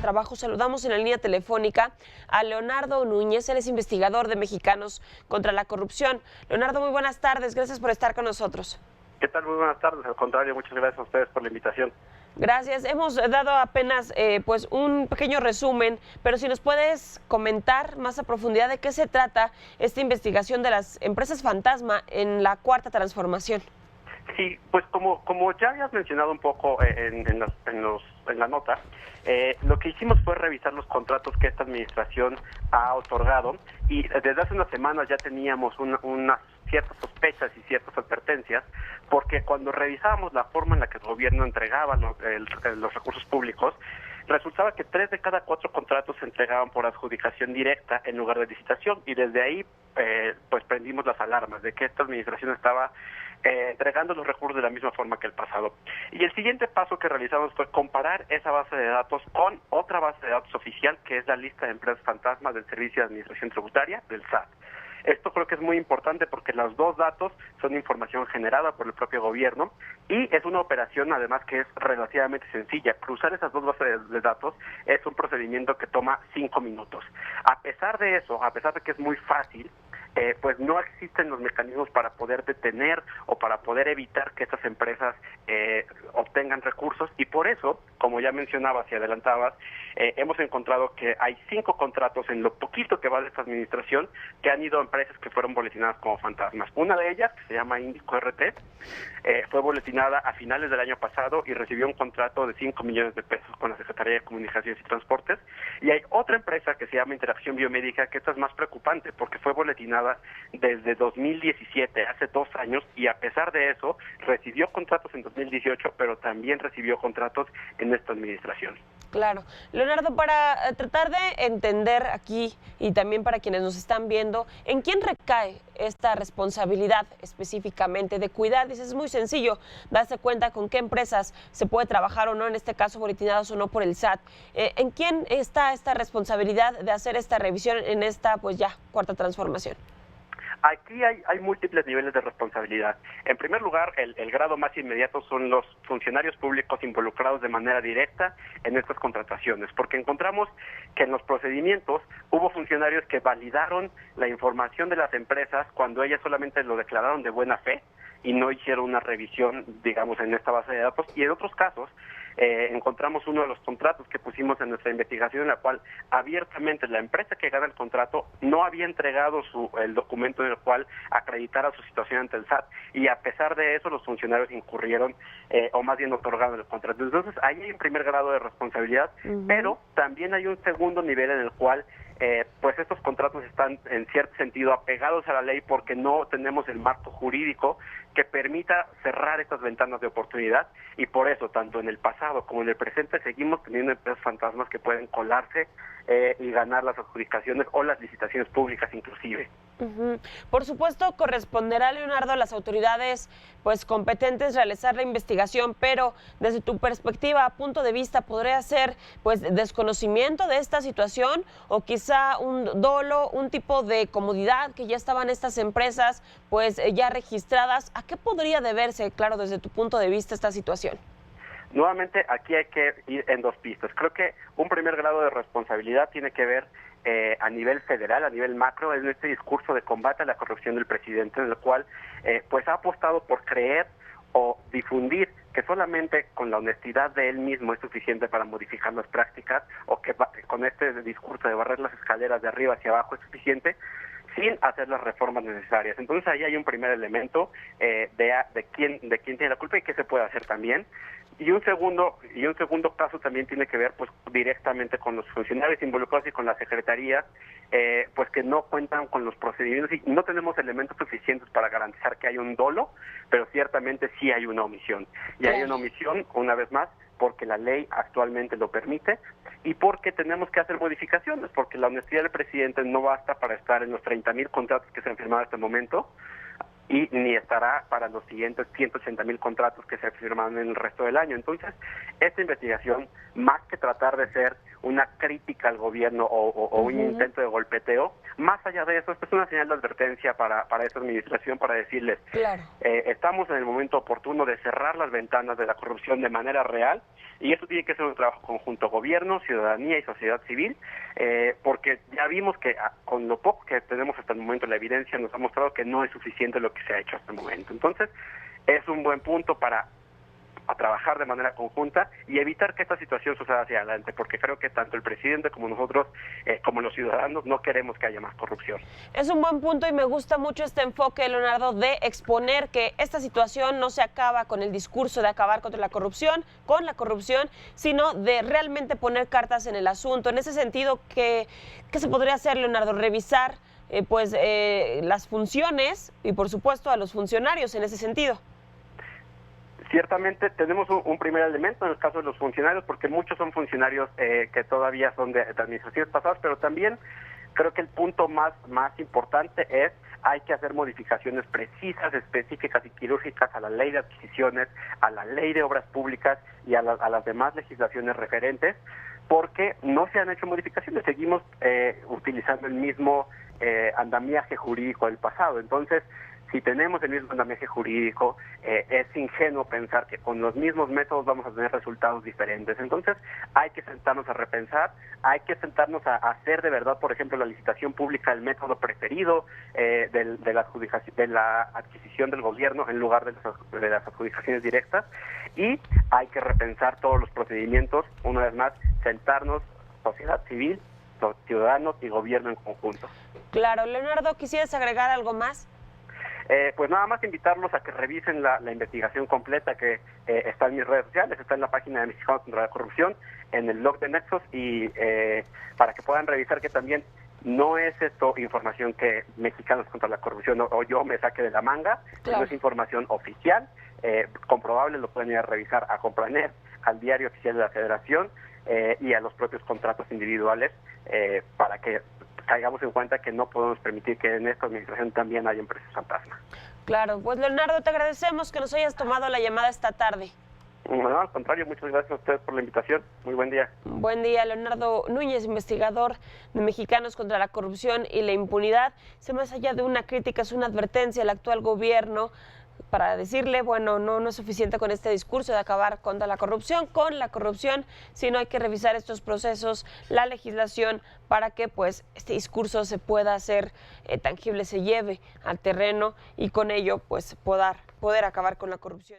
Trabajo. Saludamos en la línea telefónica a Leonardo Núñez, él es investigador de Mexicanos contra la Corrupción. Leonardo, muy buenas tardes, gracias por estar con nosotros. ¿Qué tal? Muy buenas tardes, al contrario, muchas gracias a ustedes por la invitación. Gracias, hemos dado apenas pues un pequeño resumen, pero si nos puedes comentar más a profundidad de qué se trata esta investigación de las empresas fantasma en la Cuarta Transformación. Sí, pues como ya habías mencionado un poco en la nota, lo que hicimos fue revisar los contratos que esta administración ha otorgado y desde hace unas semanas ya teníamos unas ciertas sospechas y ciertas advertencias, porque cuando revisábamos la forma en la que el gobierno entregaba los recursos públicos, resultaba que 3 de cada 4 contratos se entregaban por adjudicación directa en lugar de licitación, y desde ahí pues prendimos las alarmas de que esta administración estaba entregando los recursos de la misma forma que el pasado. Y el siguiente paso que realizamos fue comparar esa base de datos con otra base de datos oficial, que es la lista de empresas fantasmas del Servicio de Administración Tributaria, del SAT. Esto creo que es muy importante porque los dos datos son información generada por el propio gobierno y es una operación además que es relativamente sencilla. Cruzar esas dos bases de datos es un procedimiento que toma 5 minutos. A pesar de eso, a pesar de que es muy fácil, pues no existen los mecanismos para poder detener o para poder evitar que estas empresas obtengan recursos, y por eso, como ya mencionabas y adelantabas, hemos encontrado que hay 5 contratos en lo poquito que va de esta administración que han ido a empresas que fueron boletinadas como fantasmas. Una de ellas, que se llama Índico RT, fue boletinada a finales del año pasado y recibió un contrato de 5 millones de pesos con la Secretaría de Comunicaciones y Transportes, y hay otra empresa que se llama Interacción Biomédica, que esta es más preocupante porque fue boletinada desde 2017, hace 2 años, y a pesar de eso recibió contratos en 2018, pero también recibió contratos en esta administración. Claro. Leonardo, para tratar de entender aquí y también para quienes nos están viendo, ¿en quién recae esta responsabilidad específicamente de cuidar? Dices, es muy sencillo darse cuenta con qué empresas se puede trabajar o no, en este caso boletinadas o no por el SAT. ¿En quién está esta responsabilidad de hacer esta revisión en esta, pues ya, Cuarta Transformación? Aquí hay múltiples niveles de responsabilidad. En primer lugar, el grado más inmediato son los funcionarios públicos involucrados de manera directa en estas contrataciones, porque encontramos que en los procedimientos hubo funcionarios que validaron la información de las empresas cuando ellas solamente lo declararon de buena fe y no hicieron una revisión, digamos, en esta base de datos, y en otros casos encontramos uno de los contratos que pusimos en nuestra investigación en la cual abiertamente la empresa que gana el contrato no había entregado el documento en el cual acreditara su situación ante el SAT, y a pesar de eso los funcionarios incurrieron o más bien otorgaron el contrato. Entonces ahí hay un primer grado de responsabilidad, pero también hay un segundo nivel en el cual pues estos contratos están en cierto sentido apegados a la ley porque no tenemos el marco jurídico que permita cerrar estas ventanas de oportunidad, y por eso tanto en el pasado como en el presente seguimos teniendo empresas fantasmas que pueden colarse y ganar las adjudicaciones o las licitaciones públicas inclusive. Por supuesto, corresponderá, Leonardo, a las autoridades pues competentes realizar la investigación, pero desde tu perspectiva, punto de vista, ¿podría ser pues desconocimiento de esta situación o quizá un dolo, un tipo de comodidad que ya estaban estas empresas pues ya registradas? ¿A qué podría deberse, claro, desde tu punto de vista esta situación? Nuevamente, aquí hay que ir en 2 pistas. Creo que un primer grado de responsabilidad tiene que ver a nivel federal, a nivel macro, en este discurso de combate a la corrupción del presidente, en el cual pues ha apostado por creer o difundir que solamente con la honestidad de él mismo es suficiente para modificar las prácticas, o que con este discurso de barrer las escaleras de arriba hacia abajo es suficiente, sin hacer las reformas necesarias. Entonces ahí hay un primer elemento de quién tiene la culpa y qué se puede hacer también. Y un segundo caso también tiene que ver pues directamente con los funcionarios involucrados y con la secretaría, pues que no cuentan con los procedimientos y no tenemos elementos suficientes para garantizar que hay un dolo, pero ciertamente sí hay una omisión. Y hay una omisión, una vez más, porque la ley actualmente lo permite y porque tenemos que hacer modificaciones, porque la honestidad del presidente no basta para estar en los 30,000 contratos que se han firmado hasta el momento, y ni estará para los siguientes 180,000 contratos que se firman en el resto del año. Entonces, esta investigación, más que tratar de ser una crítica al gobierno o un intento de golpeteo, más allá de eso, esto es una señal de advertencia para esta administración, para decirles, Claro. Estamos en el momento oportuno de cerrar las ventanas de la corrupción de manera real, y eso tiene que ser un trabajo conjunto, gobierno, ciudadanía y sociedad civil, porque ya vimos que con lo poco que tenemos hasta el momento, la evidencia nos ha mostrado que no es suficiente lo que se ha hecho hasta el momento. Entonces, es un buen punto para trabajar de manera conjunta y evitar que esta situación suceda hacia adelante, porque creo que tanto el presidente como nosotros, como los ciudadanos, no queremos que haya más corrupción. Es un buen punto y me gusta mucho este enfoque, Leonardo, de exponer que esta situación no se acaba con el discurso de acabar contra la corrupción, sino de realmente poner cartas en el asunto. En ese sentido, ¿qué se podría hacer, Leonardo? Revisar las funciones y, por supuesto, a los funcionarios en ese sentido. Ciertamente tenemos un primer elemento en el caso de los funcionarios, porque muchos son funcionarios que todavía son de administraciones pasadas, pero también creo que el punto más importante es hay que hacer modificaciones precisas, específicas y quirúrgicas a la ley de adquisiciones, a la ley de obras públicas y a las demás legislaciones referentes, porque no se han hecho modificaciones, seguimos utilizando el mismo andamiaje jurídico del pasado. Entonces, si tenemos el mismo andamiaje jurídico, es ingenuo pensar que con los mismos métodos vamos a tener resultados diferentes. Entonces, hay que sentarnos a repensar, hay que sentarnos a hacer de verdad, por ejemplo, la licitación pública el método preferido de la adquisición del gobierno en lugar de las adjudicaciones directas, y hay que repensar todos los procedimientos, una vez más, sentarnos, sociedad civil, ciudadanos y gobierno en conjunto. Claro. Leonardo, ¿quisieras agregar algo más? Pues nada más invitarlos a que revisen la investigación completa que está en mis redes sociales, está en la página de Mexicanos contra la Corrupción, en el blog de Nexos, y para que puedan revisar que también no es esto información que Mexicanos contra la Corrupción o yo me saque de la manga, Claro. No es información oficial, comprobable, lo pueden ir a revisar a Compranet, al diario oficial de la Federación y a los propios contratos individuales, para que caigamos en cuenta que no podemos permitir que en esta administración también haya empresas fantasma. Claro, pues Leonardo, te agradecemos que nos hayas tomado la llamada esta tarde. No, al contrario, muchas gracias a ustedes por la invitación. Muy buen día. Buen día, Leonardo Núñez, investigador de Mexicanos contra la Corrupción y la Impunidad. Más allá de una crítica, es una advertencia al actual gobierno para decirle, bueno, no es suficiente con este discurso de acabar con la corrupción, sino hay que revisar estos procesos, la legislación, para que pues este discurso se pueda hacer tangible, se lleve al terreno y con ello pues poder acabar con la corrupción.